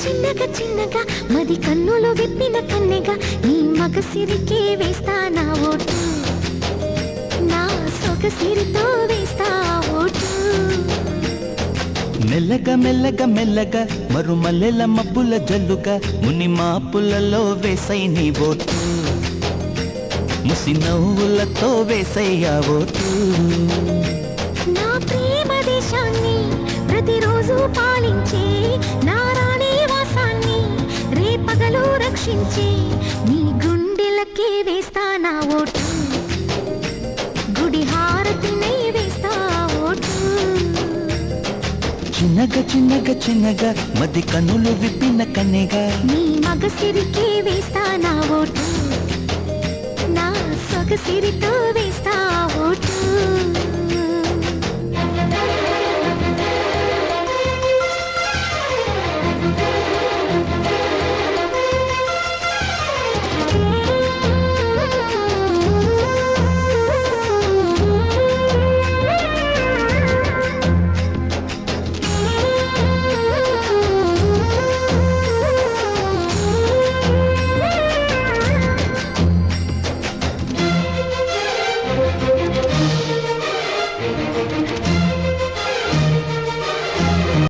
చిన్నగా చిన్నగా మది కన్నులు విప్పిన కన్నెగా నీ మగసిరికే వేస్తా నా ఓటు, నా సొగసిరితో వేస్తా ఓటు. మెల్లగా మెల్లగా మెల్లగా మరుమల్లెల మబ్బుల జల్లుగా ముని మాపులలో వేసై నీ ఓటు, ముసి నవ్వులతో వేసయ్యా ఓటు. నా ప్రేమ దేశాన్ని ప్రతిరోజు పాలించే నా రాణి వాసాన్ని రేపగలు రక్షించే నీ గుండెలకే వేస్తా నా ఓటు, గుడి హారతినై వేస్తా ఓటు. చిన్నగా చిన్నగా చిన్నగా మది కన్నులు విప్పిన కన్నెగా నీ మగసిరికే వేస్తా నా ఓటు, నా సొగసిరితో వేస్తా ఓటు.